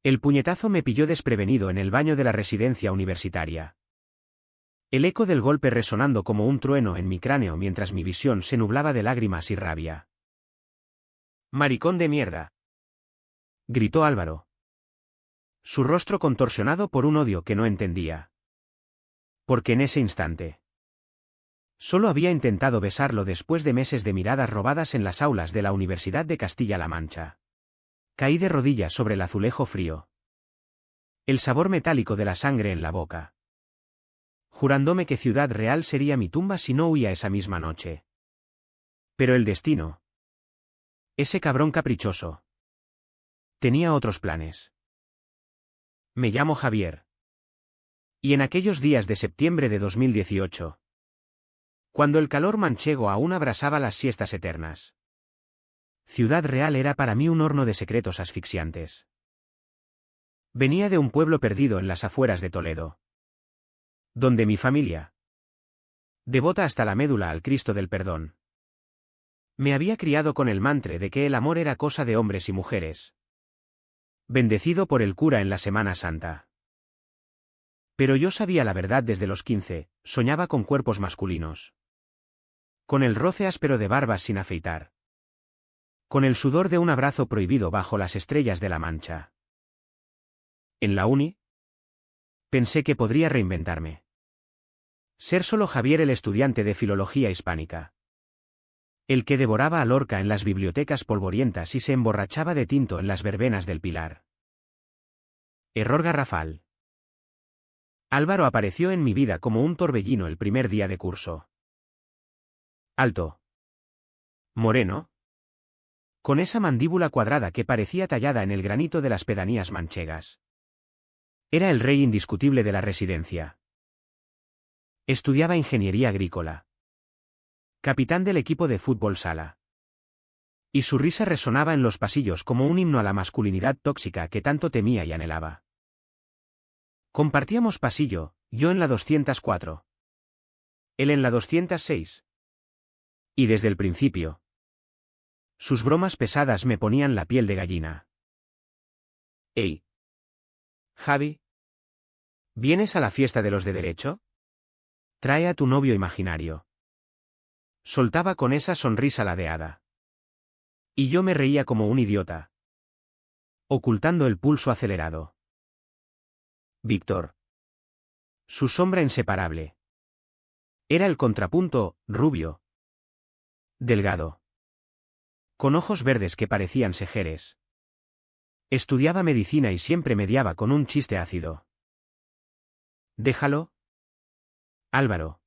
El puñetazo me pilló desprevenido en el baño de la residencia universitaria. El eco del golpe resonando como un trueno en mi cráneo mientras mi visión se nublaba de lágrimas y rabia. «¡Maricón de mierda!», gritó Álvaro. Su rostro contorsionado por un odio que no entendía. Porque en ese instante solo había intentado besarlo después de meses de miradas robadas en las aulas de la Universidad de Castilla-La Mancha. Caí de rodillas sobre el azulejo frío. El sabor metálico de la sangre en la boca. Jurándome que Ciudad Real sería mi tumba si no huía esa misma noche. Pero el destino. Ese cabrón caprichoso. Tenía otros planes. Me llamo Javier. Y en aquellos días de septiembre de 2018. Cuando el calor manchego aún abrasaba las siestas eternas. Ciudad Real era para mí un horno de secretos asfixiantes. Venía de un pueblo perdido en las afueras de Toledo. Donde mi familia, devota hasta la médula al Cristo del Perdón, me había criado con el mantre de que el amor era cosa de hombres y mujeres. Bendecido por el cura en la Semana Santa. Pero yo sabía la verdad desde los 15, soñaba con cuerpos masculinos. Con el roce áspero de barbas sin afeitar. Con el sudor de un abrazo prohibido bajo las estrellas de la Mancha. En la uni, pensé que podría reinventarme. Ser solo Javier el estudiante de filología hispánica. El que devoraba a Lorca en las bibliotecas polvorientas y se emborrachaba de tinto en las verbenas del Pilar. Error garrafal. Álvaro apareció en mi vida como un torbellino el primer día de curso. Alto. Moreno. Con esa mandíbula cuadrada que parecía tallada en el granito de las pedanías manchegas. Era el rey indiscutible de la residencia. Estudiaba ingeniería agrícola. Capitán del equipo de fútbol sala. Y su risa resonaba en los pasillos como un himno a la masculinidad tóxica que tanto temía y anhelaba. Compartíamos pasillo, yo en la 204. Él en la 206. Y desde el principio. Sus bromas pesadas me ponían la piel de gallina. «Ey. Javi. ¿Vienes a la fiesta de los de derecho? Trae a tu novio imaginario». Soltaba con esa sonrisa ladeada. Y yo me reía como un idiota. Ocultando el pulso acelerado. Víctor. Su sombra inseparable. Era el contrapunto, rubio. Delgado. Con ojos verdes que parecían sejeres. Estudiaba medicina y siempre mediaba con un chiste ácido. «Déjalo, Álvaro.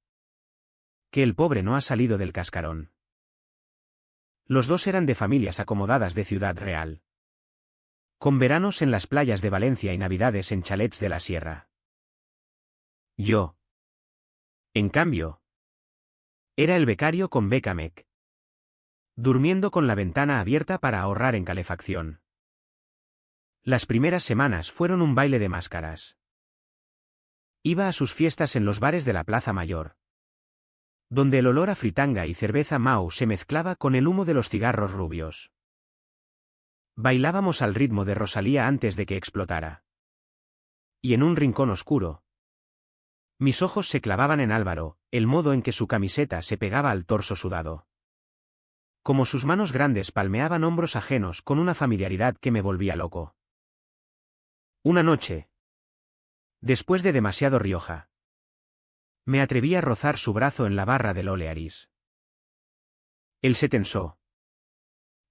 Que el pobre no ha salido del cascarón». Los dos eran de familias acomodadas de Ciudad Real. Con veranos en las playas de Valencia y navidades en chalets de la sierra. Yo, en cambio, era el becario con beca MEC. Durmiendo con la ventana abierta para ahorrar en calefacción. Las primeras semanas fueron un baile de máscaras. Iba a sus fiestas en los bares de la Plaza Mayor. Donde el olor a fritanga y cerveza Mau se mezclaba con el humo de los cigarros rubios. Bailábamos al ritmo de Rosalía antes de que explotara. Y en un rincón oscuro, mis ojos se clavaban en Álvaro, el modo en que su camiseta se pegaba al torso sudado. Como sus manos grandes palmeaban hombros ajenos con una familiaridad que me volvía loco. Una noche, después de demasiado Rioja, me atreví a rozar su brazo en la barra del Olearis. Él se tensó.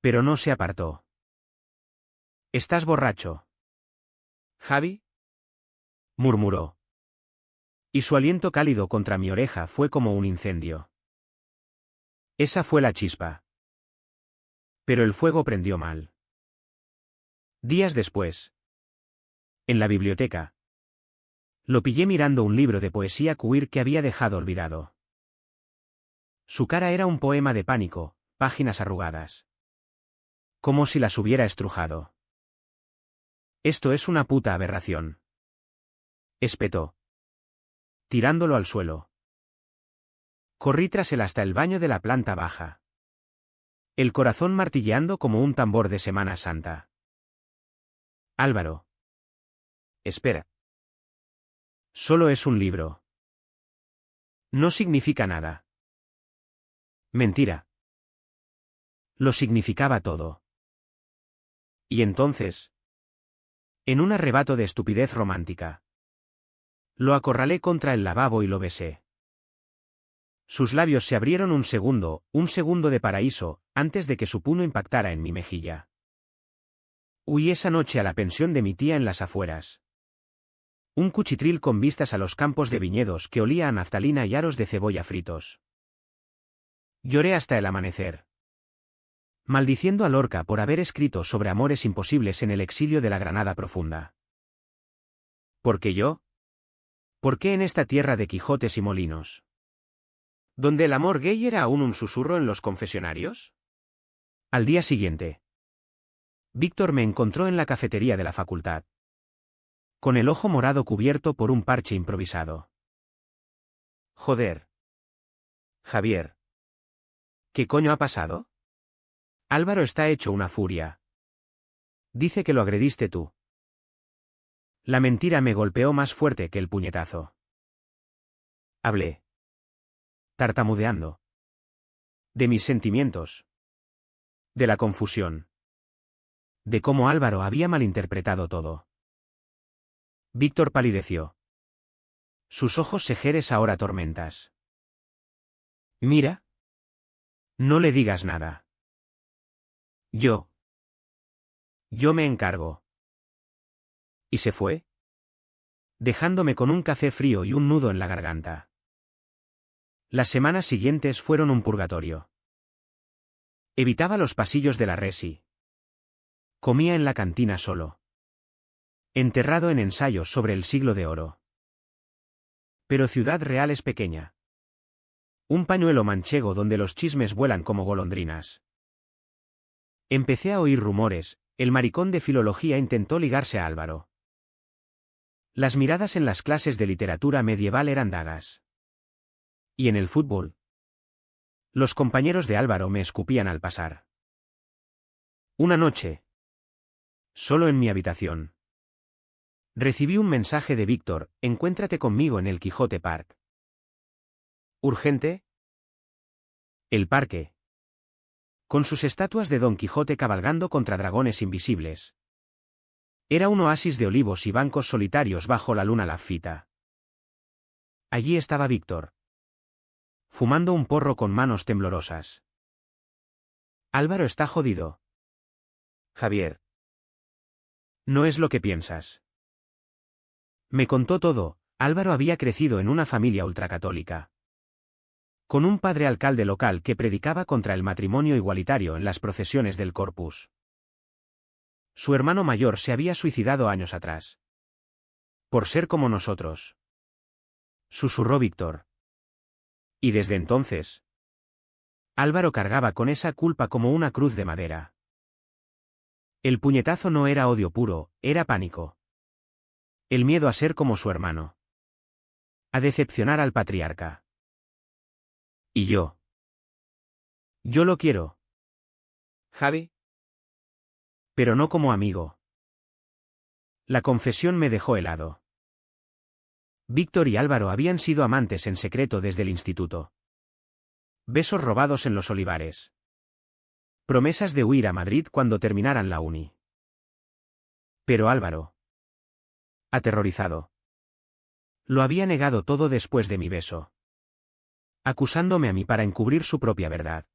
Pero no se apartó. «¿Estás borracho, Javi?», murmuró. Y su aliento cálido contra mi oreja fue como un incendio. Esa fue la chispa. Pero el fuego prendió mal. Días después, en la biblioteca, lo pillé mirando un libro de poesía queer que había dejado olvidado. Su cara era un poema de pánico, páginas arrugadas. Como si las hubiera estrujado. «Esto es una puta aberración», espetó, tirándolo al suelo. Corrí tras él hasta el baño de la planta baja. El corazón martilleando como un tambor de Semana Santa. «Álvaro. Espera. Solo es un libro. No significa nada. Mentira. Lo significaba todo. Y entonces, en un arrebato de estupidez romántica, lo acorralé contra el lavabo y lo besé. Sus labios se abrieron un segundo de paraíso, antes de que su puño impactara en mi mejilla. Huí esa noche a la pensión de mi tía en las afueras. Un cuchitril con vistas a los campos de viñedos que olía a naftalina y aros de cebolla fritos. Lloré hasta el amanecer, maldiciendo a Lorca por haber escrito sobre amores imposibles en el exilio de la Granada profunda. ¿Por qué yo? ¿Por qué en esta tierra de Quijotes y molinos? ¿Donde el amor gay era aún un susurro en los confesionarios? Al día siguiente, Víctor me encontró en la cafetería de la facultad, con el ojo morado cubierto por un parche improvisado. Joder. Javier. ¿Qué coño ha pasado? Álvaro está hecho una furia. Dice que lo agrediste tú. La mentira me golpeó más fuerte que el puñetazo. Hablé, tartamudeando, de mis sentimientos, de la confusión, de cómo Álvaro había malinterpretado todo. Víctor palideció. Sus ojos sejeres ahora tormentas. Mira. No le digas nada. Yo me encargo. ¿Y se fue? Dejándome con un café frío y un nudo en la garganta. Las semanas siguientes fueron un purgatorio. Evitaba los pasillos de la resi. Comía en la cantina solo, enterrado en ensayos sobre el siglo de oro. Pero Ciudad Real es pequeña. Un pañuelo manchego donde los chismes vuelan como golondrinas. Empecé a oír rumores, el maricón de filología intentó ligarse a Álvaro. Las miradas en las clases de literatura medieval eran dagas. Y en el fútbol, los compañeros de Álvaro me escupían al pasar. Una noche, solo en mi habitación, recibí un mensaje de Víctor: encuéntrate conmigo en el Quijote Park. ¿Urgente? El parque, con sus estatuas de Don Quijote cabalgando contra dragones invisibles, era un oasis de olivos y bancos solitarios bajo la luna lafita. Allí estaba Víctor, fumando un porro con manos temblorosas. Álvaro está jodido. Javier. No es lo que piensas. Me contó todo. Álvaro había crecido en una familia ultracatólica, con un padre alcalde local que predicaba contra el matrimonio igualitario en las procesiones del Corpus. Su hermano mayor se había suicidado años atrás. Por ser como nosotros, susurró Víctor. Y desde entonces, Álvaro cargaba con esa culpa como una cruz de madera. El puñetazo no era odio puro, era pánico. El miedo a ser como su hermano, a decepcionar al patriarca. Y yo lo quiero, Javi, pero no como amigo. La confesión me dejó helado. Víctor y Álvaro habían sido amantes en secreto desde el instituto. Besos robados en los olivares. Promesas de huir a Madrid cuando terminaran la uni. Pero Álvaro, aterrorizado, lo había negado todo después de mi beso, acusándome a mí para encubrir su propia verdad.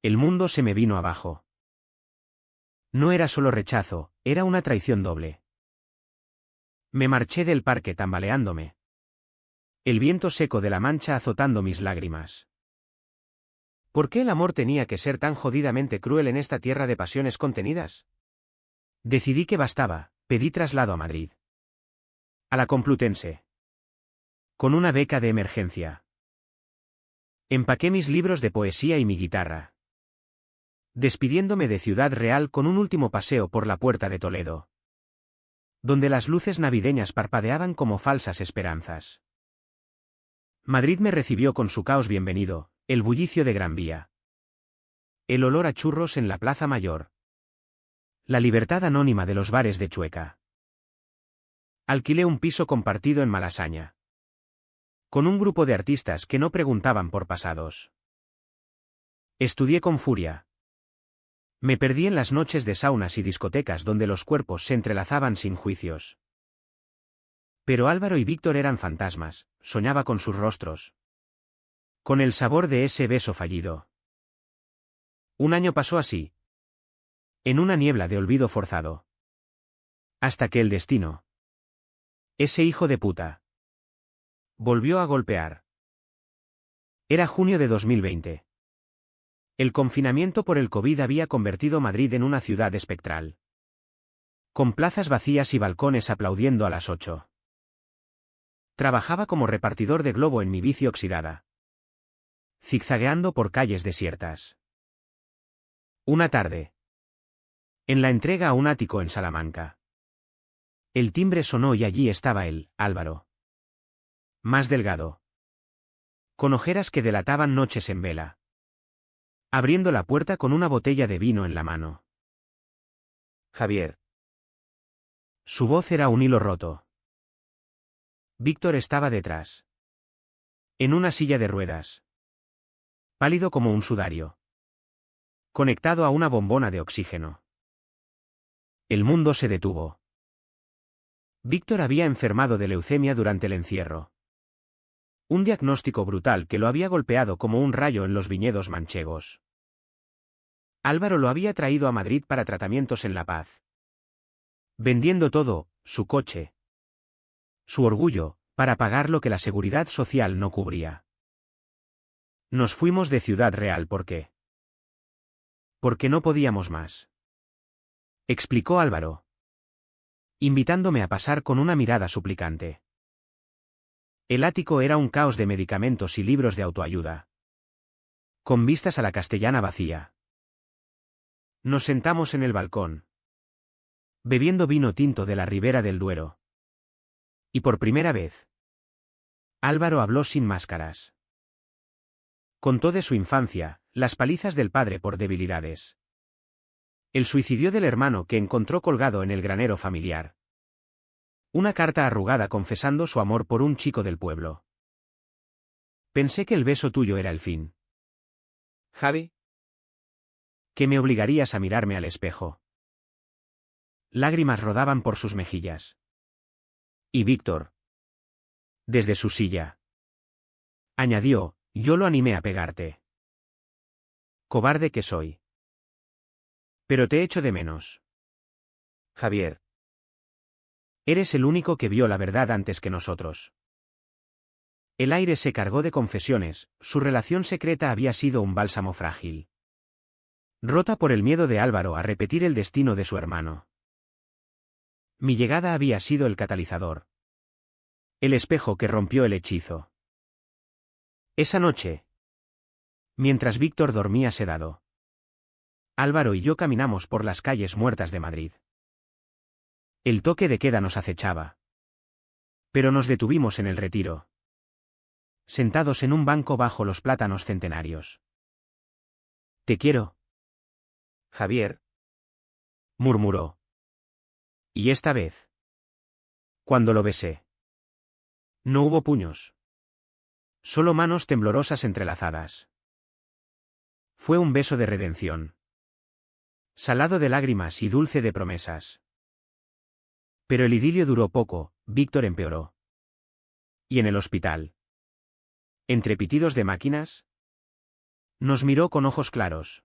El mundo se me vino abajo. No era solo rechazo, era una traición doble. Me marché del parque tambaleándome, el viento seco de la Mancha azotando mis lágrimas. ¿Por qué el amor tenía que ser tan jodidamente cruel en esta tierra de pasiones contenidas? Decidí que bastaba, pedí traslado a Madrid, a la Complutense, con una beca de emergencia. Empaqué mis libros de poesía y mi guitarra, despidiéndome de Ciudad Real con un último paseo por la Puerta de Toledo, donde las luces navideñas parpadeaban como falsas esperanzas. Madrid me recibió con su caos bienvenido, el bullicio de Gran Vía, el olor a churros en la Plaza Mayor, la libertad anónima de los bares de Chueca. Alquilé un piso compartido en Malasaña. Con un grupo de artistas que no preguntaban por pasados. Estudié con furia. Me perdí en las noches de saunas y discotecas donde los cuerpos se entrelazaban sin juicios. Pero Álvaro y Víctor eran fantasmas, soñaba con sus rostros. Con el sabor de ese beso fallido. Un año pasó así. En una niebla de olvido forzado. Hasta que el destino. Ese hijo de puta. Volvió a golpear. Era junio de 2020. El confinamiento por el COVID había convertido Madrid en una ciudad espectral. Con plazas vacías y balcones aplaudiendo a las 8. Trabajaba como repartidor de globo en mi bici oxidada. Zigzagueando por calles desiertas. Una tarde. En la entrega a un ático en Salamanca. El timbre sonó y allí estaba él, Álvaro. Más delgado. Con ojeras que delataban noches en vela. Abriendo la puerta con una botella de vino en la mano. Javier. Su voz era un hilo roto. Víctor estaba detrás. En una silla de ruedas. Pálido como un sudario. Conectado a una bombona de oxígeno. El mundo se detuvo. Víctor había enfermado de leucemia durante el encierro. Un diagnóstico brutal que lo había golpeado como un rayo en los viñedos manchegos. Álvaro lo había traído a Madrid para tratamientos en La Paz. Vendiendo todo, su coche. Su orgullo, para pagar lo que la seguridad social no cubría. Nos fuimos de Ciudad Real porque no podíamos más. Explicó Álvaro. Invitándome a pasar con una mirada suplicante. El ático era un caos de medicamentos y libros de autoayuda. Con vistas a la Castellana vacía. Nos sentamos en el balcón. Bebiendo vino tinto de la Ribera del Duero. Y por primera vez. Álvaro habló sin máscaras. Contó de su infancia, las palizas del padre por debilidades. El suicidio del hermano que encontró colgado en el granero familiar. Una carta arrugada confesando su amor por un chico del pueblo. Pensé que el beso tuyo era el fin. Javi. Que me obligarías a mirarme al espejo. Lágrimas rodaban por sus mejillas. Y Víctor. Desde su silla. Añadió, yo lo animé a pegarte. Cobarde que soy. Pero te echo de menos. Javier. Eres el único que vio la verdad antes que nosotros. El aire se cargó de confesiones, su relación secreta había sido un bálsamo frágil. Rota por el miedo de Álvaro a repetir el destino de su hermano. Mi llegada había sido el catalizador. El espejo que rompió el hechizo. Esa noche. Mientras Víctor dormía sedado. Álvaro y yo caminamos por las calles muertas de Madrid. El toque de queda nos acechaba. Pero nos detuvimos en el Retiro. Sentados en un banco bajo los plátanos centenarios. Te quiero. Javier. Murmuró. Y esta vez. Cuando lo besé. No hubo puños. Solo manos temblorosas entrelazadas. Fue un beso de redención. Salado de lágrimas y dulce de promesas. Pero el idilio duró poco, Víctor empeoró. Y en el hospital. Entre pitidos de máquinas. Nos miró con ojos claros.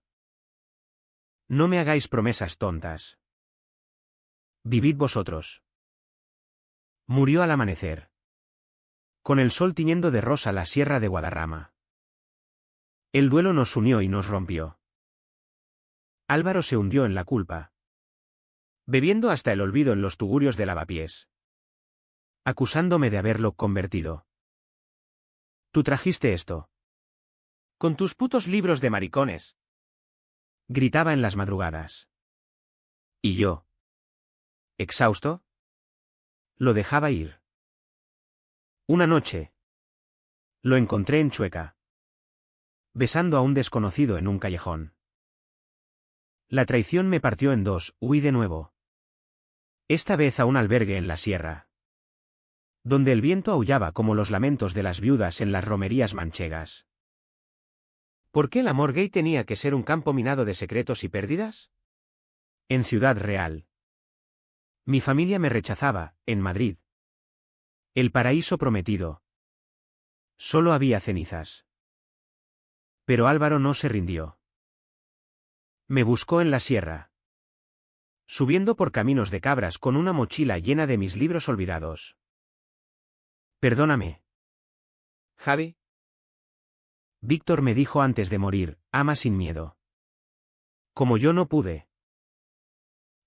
No me hagáis promesas tontas. Vivid vosotros. Murió al amanecer. Con el sol tiñendo de rosa la sierra de Guadarrama. El duelo nos unió y nos rompió. Álvaro se hundió en la culpa. Bebiendo hasta el olvido en los tugurios de lavapiés. Acusándome de haberlo convertido. Tú trajiste esto. Con tus putos libros de maricones. Gritaba en las madrugadas. Y yo. Exhausto. Lo dejaba ir. Una noche. Lo encontré en Chueca. Besando a un desconocido en un callejón. La traición me partió en dos, huí de nuevo. Esta vez a un albergue en la sierra. donde el viento aullaba como los lamentos de las viudas en las romerías manchegas. ¿Por qué el amor gay tenía que ser un campo minado de secretos y pérdidas? En Ciudad Real. Mi familia me rechazaba, en Madrid. El paraíso prometido. Solo había cenizas. Pero Álvaro no se rindió. Me buscó en la sierra. Subiendo por caminos de cabras con una mochila llena de mis libros olvidados. Perdóname. Javi, Víctor me dijo antes de morir, ama sin miedo. Como yo no pude.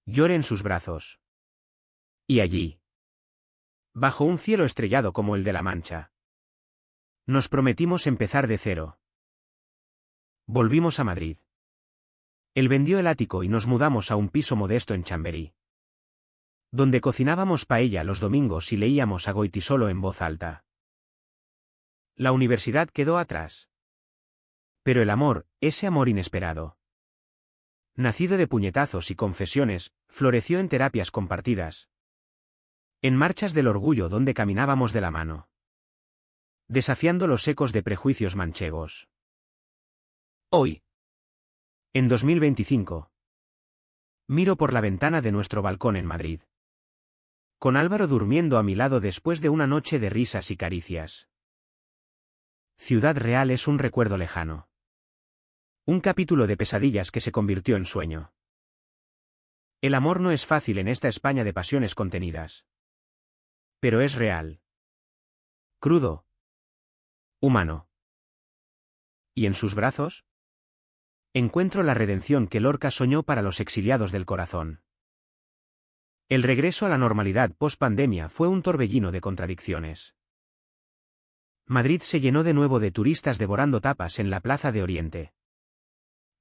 Lloré en sus brazos. Y allí. Bajo un cielo estrellado como el de La Mancha. Nos prometimos empezar de cero. Volvimos a Madrid. Él vendió el ático y nos mudamos a un piso modesto en Chamberí, donde cocinábamos paella los domingos y leíamos a Goytisolo en voz alta. La universidad quedó atrás. Pero el amor, ese amor inesperado, nacido de puñetazos y confesiones, floreció en terapias compartidas. En marchas del orgullo donde caminábamos de la mano. Desafiando los ecos de prejuicios manchegos. Hoy. En 2025. Miro por la ventana de nuestro balcón en Madrid. Con Álvaro durmiendo a mi lado después de una noche de risas y caricias. Ciudad Real es un recuerdo lejano. Un capítulo de pesadillas que se convirtió en sueño. El amor no es fácil en esta España de pasiones contenidas. Pero es real. Crudo. Humano. ¿Y en sus brazos? Encuentro la redención que Lorca soñó para los exiliados del corazón. El regreso a la normalidad post-pandemia fue un torbellino de contradicciones. Madrid se llenó de nuevo de turistas devorando tapas en la Plaza de Oriente.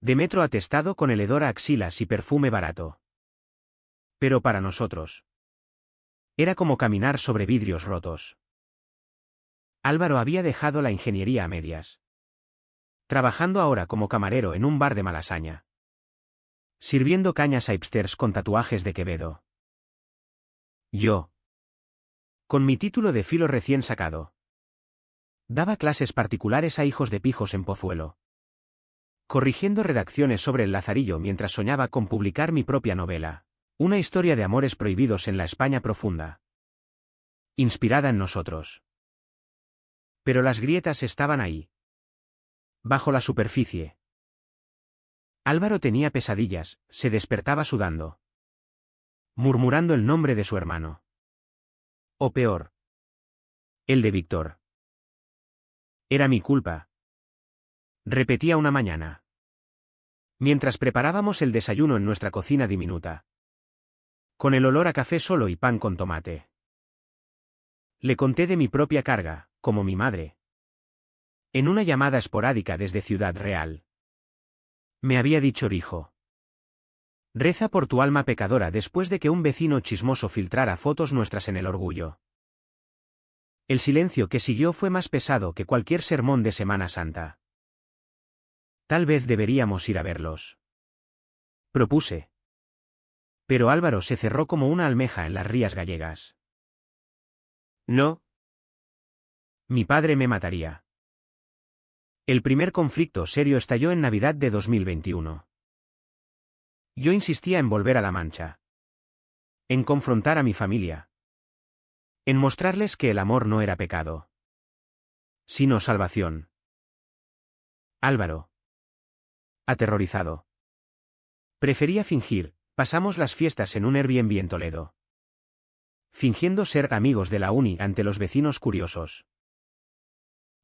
De metro atestado con el hedor a axilas y perfume barato. Pero para nosotros. Era como caminar sobre vidrios rotos. Álvaro había dejado la ingeniería a medias. Trabajando ahora como camarero en un bar de Malasaña. Sirviendo cañas a hipsters con tatuajes de Quevedo. Yo. Con mi título de filo recién sacado. Daba clases particulares a hijos de pijos en Pozuelo. Corrigiendo redacciones sobre el Lazarillo mientras soñaba con publicar mi propia novela. Una historia de amores prohibidos en la España profunda. Inspirada en nosotros. Pero las grietas estaban ahí. Bajo la superficie. Álvaro tenía pesadillas, se despertaba sudando. Murmurando el nombre de su hermano. O peor. El de Víctor. Era mi culpa. Repetía una mañana. Mientras preparábamos el desayuno en nuestra cocina diminuta. Con el olor a café solo y pan con tomate. Le conté de mi propia carga, como mi madre. En una llamada esporádica desde Ciudad Real. Me había dicho hijo. Reza por tu alma pecadora después de que un vecino chismoso filtrara fotos nuestras en El Orgullo. El silencio que siguió fue más pesado que cualquier sermón de Semana Santa. Tal vez deberíamos ir a verlos. Propuse. Pero Álvaro se cerró como una almeja en las rías gallegas. No. Mi padre me mataría. El primer conflicto serio estalló en Navidad de 2021. Yo insistía en volver a La Mancha. En confrontar a mi familia. En mostrarles que el amor no era pecado. Sino salvación. Álvaro. Aterrorizado. Prefería fingir, pasamos las fiestas en un Airbnb en Toledo. Fingiendo ser amigos de la uni ante los vecinos curiosos.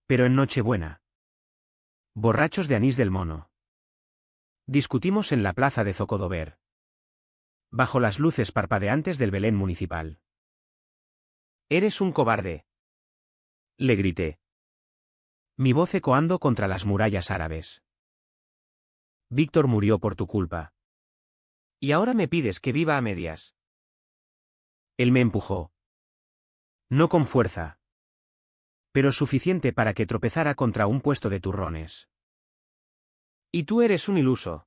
Pero en Nochebuena. Borrachos de anís del mono. Discutimos en la plaza de Zocodover. Bajo las luces parpadeantes del Belén municipal. Eres un cobarde. Le grité. Mi voz ecoando contra las murallas árabes. Víctor murió por tu culpa. Y ahora me pides que viva a medias. Él me empujó. No con fuerza. Pero suficiente para que tropezara contra un puesto de turrones. Y tú eres un iluso.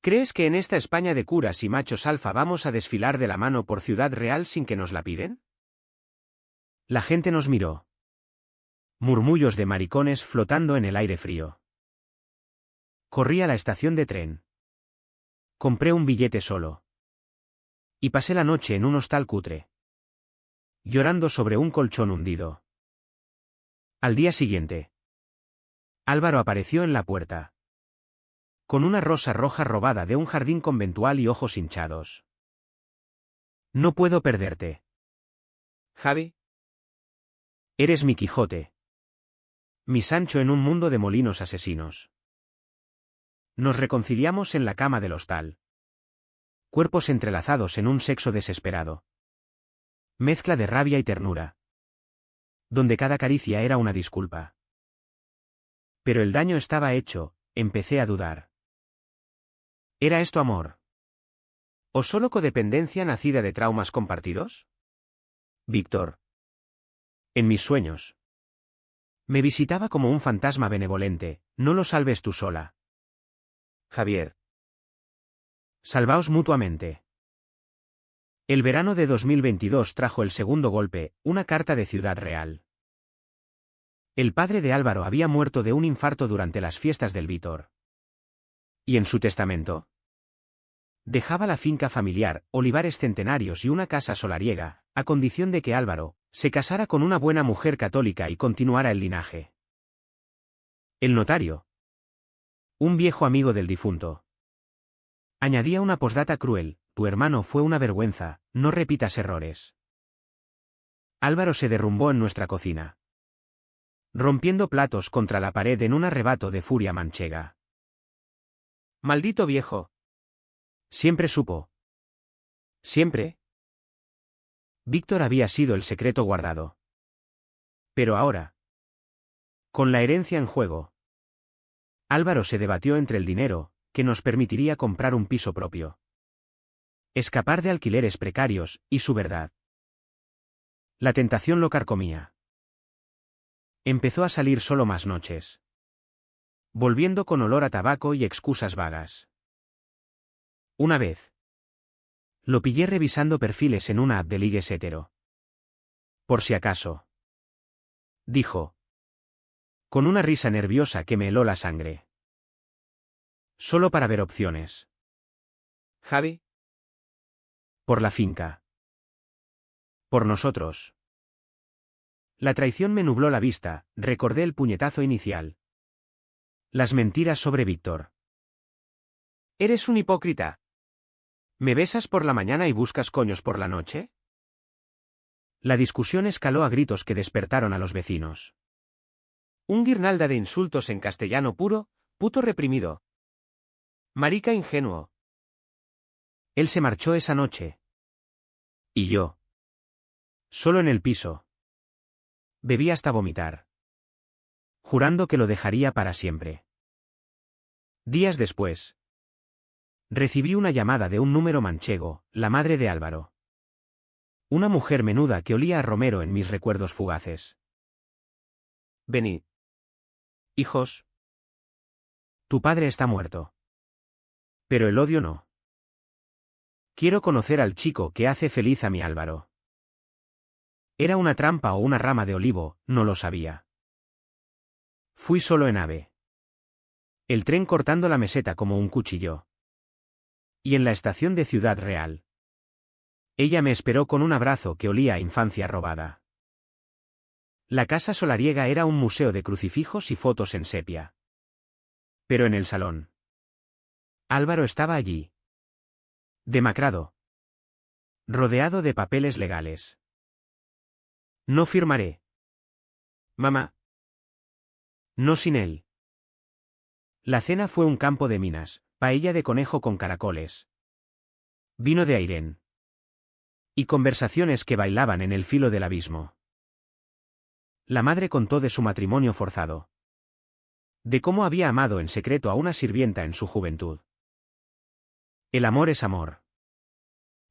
¿Crees que en esta España de curas y machos alfa vamos a desfilar de la mano por Ciudad Real sin que nos la piden? La gente nos miró. Murmullos de maricones flotando en el aire frío. Corrí a la estación de tren. Compré un billete solo. Y pasé la noche en un hostal cutre. Llorando sobre un colchón hundido. Al día siguiente. Álvaro apareció en la puerta. Con una rosa roja robada de un jardín conventual y ojos hinchados. No puedo perderte. Javi, Eres mi Quijote. Mi Sancho en un mundo de molinos asesinos. Nos reconciliamos en la cama del hostal. Cuerpos entrelazados en un sexo desesperado. Mezcla de rabia y ternura. Donde cada caricia era una disculpa. Pero el daño estaba hecho, empecé a dudar. ¿Era esto amor? ¿O solo codependencia nacida de traumas compartidos? Víctor. En mis sueños. Me visitaba como un fantasma benevolente, no lo salves tú sola. Javier. Salvaos mutuamente. El verano de 2022 trajo el segundo golpe, una carta de Ciudad Real. El padre de Álvaro había muerto de un infarto durante las fiestas del Vítor. Y en su testamento dejaba la finca familiar, olivares centenarios y una casa solariega, a condición de que Álvaro se casara con una buena mujer católica y continuara el linaje. El notario, un viejo amigo del difunto, añadía una posdata cruel: tu hermano fue una vergüenza, no repitas errores. Álvaro se derrumbó en nuestra cocina, rompiendo platos contra la pared en un arrebato de furia manchega. Maldito viejo. Siempre supo. Siempre. Víctor había sido el secreto guardado. Pero ahora, con la herencia en juego, Álvaro se debatió entre el dinero, que nos permitiría comprar un piso propio, escapar de alquileres precarios, y su verdad. La tentación lo carcomía. Empezó a salir solo más noches, volviendo con olor a tabaco y excusas vagas. Una vez lo pillé revisando perfiles en una app de ligues hetero. Por si acaso, dijo, con una risa nerviosa que me heló la sangre. Solo para ver opciones. Javi. Por la finca. Por nosotros. La traición me nubló la vista, recordé el puñetazo inicial. Las mentiras sobre Víctor. Eres un hipócrita. ¿Me besas por la mañana y buscas coños por la noche? La discusión escaló a gritos que despertaron a los vecinos. Un guirnalda de insultos en castellano puro, puto reprimido. Marica ingenuo. Él se marchó esa noche. Y yo. Solo en el piso. Bebí hasta vomitar, jurando que lo dejaría para siempre. Días después, recibí una llamada de un número manchego, la madre de Álvaro. Una mujer menuda que olía a romero en mis recuerdos fugaces. Venid. Hijos. Tu padre está muerto. Pero el odio no. Quiero conocer al chico que hace feliz a mi Álvaro. ¿Era una trampa o una rama de olivo? No lo sabía. Fui solo en AVE. El tren cortando la meseta como un cuchillo. Y en la estación de Ciudad Real. Ella me esperó con un abrazo que olía a infancia robada. La casa solariega era un museo de crucifijos y fotos en sepia. Pero en el salón, Álvaro estaba allí. Demacrado. Rodeado de papeles legales. No firmaré. Mamá. No sin él. La cena fue un campo de minas, paella de conejo con caracoles, vino de Airén y conversaciones que bailaban en el filo del abismo. La madre contó de su matrimonio forzado, de cómo había amado en secreto a una sirvienta en su juventud. El amor es amor.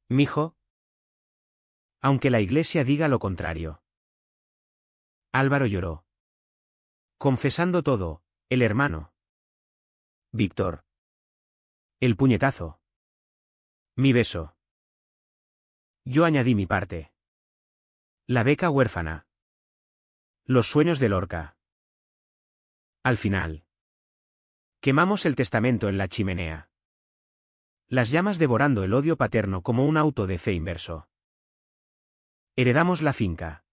Mijo. Aunque la iglesia diga lo contrario. Álvaro lloró, confesando todo, el hermano. Víctor. El puñetazo. Mi beso. Yo añadí mi parte. La beca huérfana. Los sueños de Lorca. Al final. Quemamos el testamento en la chimenea. Las llamas devorando el odio paterno como un auto de fe inverso. Heredamos la finca.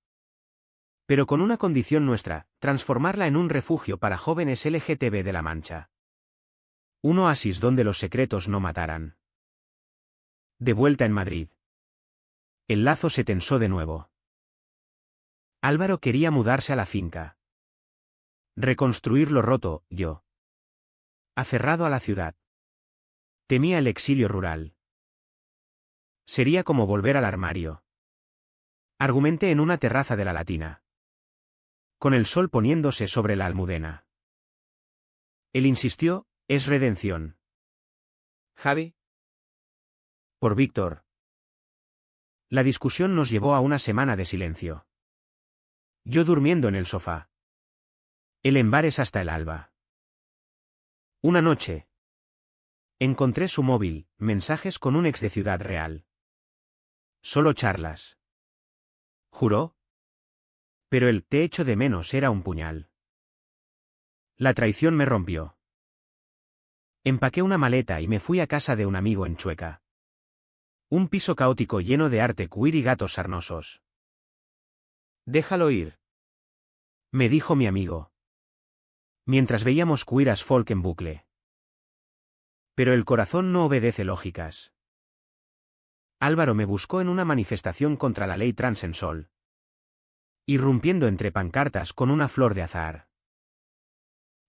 Pero con una condición nuestra, transformarla en un refugio para jóvenes LGTB de La Mancha. Un oasis donde los secretos no mataran. De vuelta en Madrid. El lazo se tensó de nuevo. Álvaro quería mudarse a la finca. Reconstruir lo roto, yo. Aferrado a la ciudad. Temía el exilio rural. Sería como volver al armario. Argumenté en una terraza de la Latina. Con el sol poniéndose sobre la Almudena. Él insistió, es redención. Javi. Por Víctor. La discusión nos llevó a una semana de silencio. Yo durmiendo en el sofá. Él en bares hasta el alba. Una noche. Encontré su móvil, mensajes con un ex de Ciudad Real. Solo charlas. ¿Juró? Pero el te echo de menos era un puñal. La traición me rompió. Empaqué una maleta y me fui a casa de un amigo en Chueca. Un piso caótico lleno de arte queer y gatos sarnosos. Déjalo ir. Me dijo mi amigo. Mientras veíamos queer as folk en bucle. Pero el corazón no obedece lógicas. Álvaro me buscó en una manifestación contra la ley trans en Sol. Irrumpiendo entre pancartas con una flor de azahar.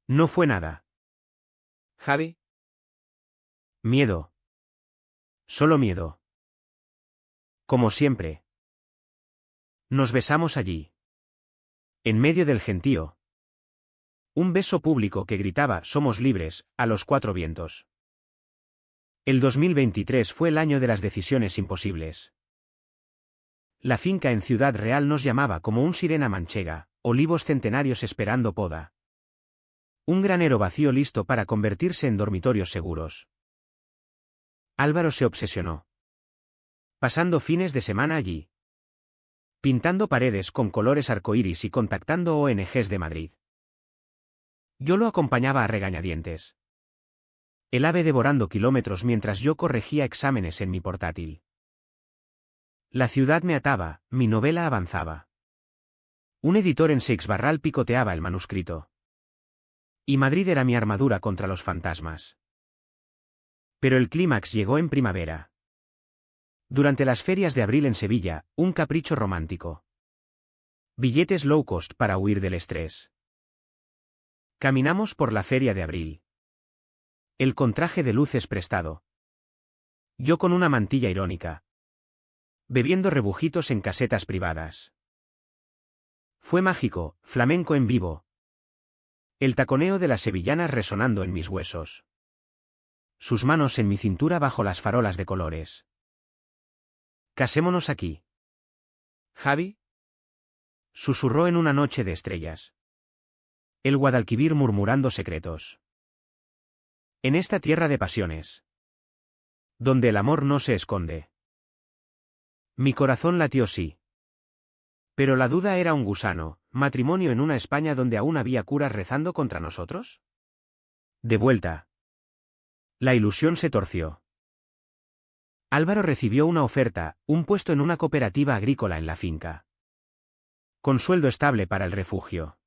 No fue nada. Javi. Miedo. Solo miedo. Como siempre. Nos besamos allí. En medio del gentío. Un beso público que gritaba «Somos libres», a los cuatro vientos. El 2023 fue el año de las decisiones imposibles. La finca en Ciudad Real nos llamaba como un sirena manchega, olivos centenarios esperando poda. Un granero vacío listo para convertirse en dormitorios seguros. Álvaro se obsesionó. Pasando fines de semana allí. Pintando paredes con colores arcoíris y contactando ONGs de Madrid. Yo lo acompañaba a regañadientes. El ave devorando kilómetros mientras yo corregía exámenes en mi portátil. La ciudad me ataba, mi novela avanzaba. Un editor en Seixbarral picoteaba el manuscrito. Y Madrid era mi armadura contra los fantasmas. Pero el clímax llegó en primavera. Durante las ferias de abril en Sevilla, un capricho romántico. Billetes low cost para huir del estrés. Caminamos por la feria de abril. El contraje de luces prestado. Yo con una mantilla irónica. Bebiendo rebujitos en casetas privadas. Fue mágico, flamenco en vivo. El taconeo de las sevillanas resonando en mis huesos. Sus manos en mi cintura bajo las farolas de colores. Casémonos aquí. Javi. Susurró en una noche de estrellas. El Guadalquivir murmurando secretos. En esta tierra de pasiones. Donde el amor no se esconde. Mi corazón latió sí. Pero la duda era un gusano, matrimonio en una España donde aún había curas rezando contra nosotros. De vuelta. La ilusión se torció. Álvaro recibió una oferta, un puesto en una cooperativa agrícola en la finca. Con sueldo estable para el refugio.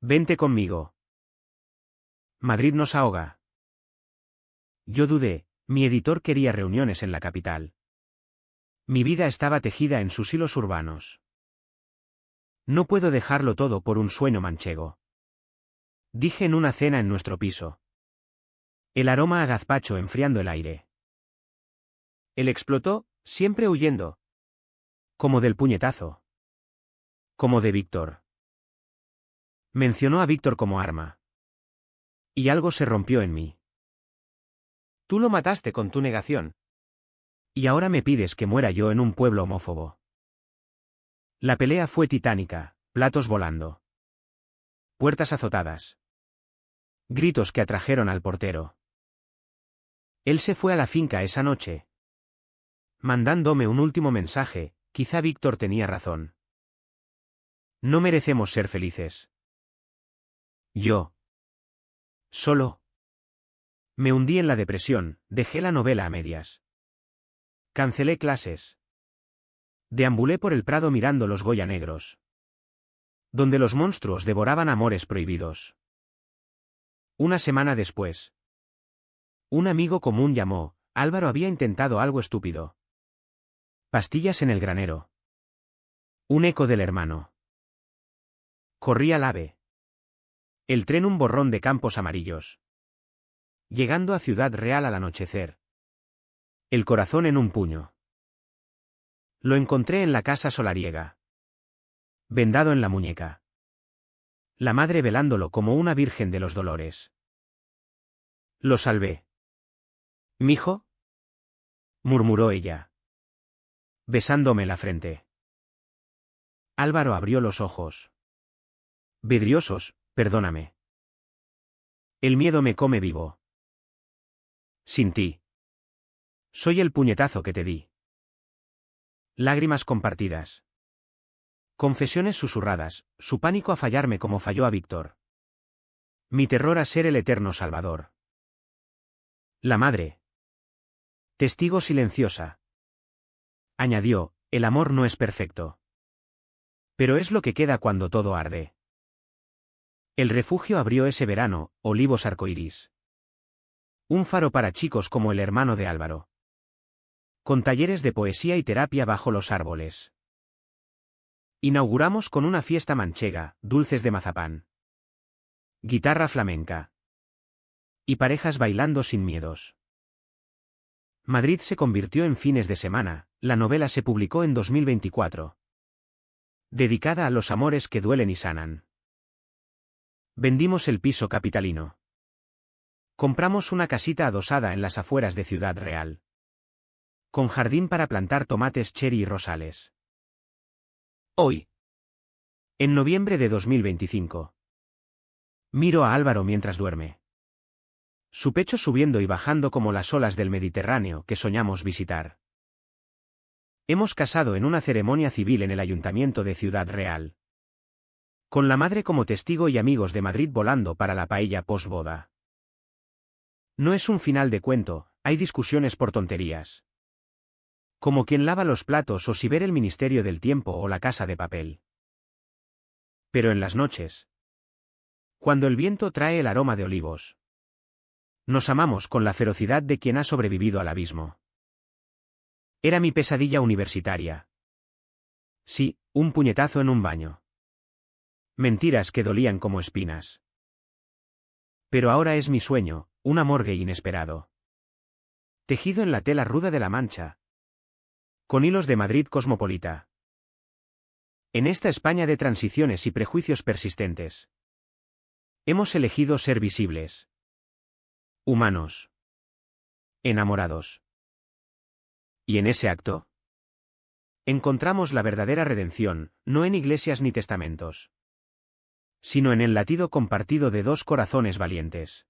Vente conmigo. Madrid nos ahoga. Yo dudé, mi editor quería reuniones en la capital. Mi vida estaba tejida en sus hilos urbanos. No puedo dejarlo todo por un sueño manchego. Dije en una cena en nuestro piso. El aroma a gazpacho enfriando el aire. Él explotó, siempre huyendo. Como del puñetazo. Como de Víctor. Mencionó a Víctor como arma. Y algo se rompió en mí. Tú lo mataste con tu negación. Y ahora me pides que muera yo en un pueblo homófobo. La pelea fue titánica, platos volando. Puertas azotadas. Gritos que atrajeron al portero. Él se fue a la finca esa noche. Mandándome un último mensaje, quizá Víctor tenía razón. No merecemos ser felices. Yo. Solo. Me hundí en la depresión, dejé la novela a medias. Cancelé clases. Deambulé por el prado mirando los Goya negros, donde los monstruos devoraban amores prohibidos. Una semana después, un amigo común llamó. Álvaro había intentado algo estúpido. Pastillas en el granero. Un eco del hermano. Corría el ave. El tren un borrón de campos amarillos. Llegando a Ciudad Real al anochecer. El corazón en un puño. Lo encontré en la casa solariega. Vendado en la muñeca. La madre velándolo como una virgen de los dolores. Lo salvé. ¿Mijo? Murmuró ella, besándome la frente. Álvaro abrió los ojos. Vidriosos, perdóname. El miedo me come vivo. Sin ti. Soy el puñetazo que te di. Lágrimas compartidas. Confesiones susurradas, su pánico a fallarme como falló a Víctor. Mi terror a ser el eterno salvador. La madre. Testigo silenciosa. Añadió, el amor no es perfecto. Pero es lo que queda cuando todo arde. El refugio abrió ese verano, olivos arcoíris. Un faro para chicos como el hermano de Álvaro. Con talleres de poesía y terapia bajo los árboles. Inauguramos con una fiesta manchega, dulces de mazapán. Guitarra flamenca. Y parejas bailando sin miedos. Madrid se convirtió en fines de semana, la novela se publicó en 2024. Dedicada a los amores que duelen y sanan. Vendimos el piso capitalino. Compramos una casita adosada en las afueras de Ciudad Real. Con jardín para plantar tomates cherry y rosales. Hoy. En noviembre de 2025. Miro a Álvaro mientras duerme. Su pecho subiendo y bajando como las olas del Mediterráneo que soñamos visitar. Hemos casado en una ceremonia civil en el Ayuntamiento de Ciudad Real. Con la madre como testigo y amigos de Madrid volando para la paella posboda. No es un final de cuento, hay discusiones por tonterías. Como quien lava los platos o si ver el Ministerio del Tiempo o La Casa de Papel. Pero en las noches. Cuando el viento trae el aroma de olivos. Nos amamos con la ferocidad de quien ha sobrevivido al abismo. Era mi pesadilla universitaria. Sí, un puñetazo en un baño. Mentiras que dolían como espinas. Pero ahora es mi sueño, un amor gay inesperado. Tejido en la tela ruda de la Mancha. Con hilos de Madrid cosmopolita. En esta España de transiciones y prejuicios persistentes. Hemos elegido ser visibles. Humanos. Enamorados. Y en ese acto, encontramos la verdadera redención, no en iglesias ni testamentos, sino en el latido compartido de dos corazones valientes.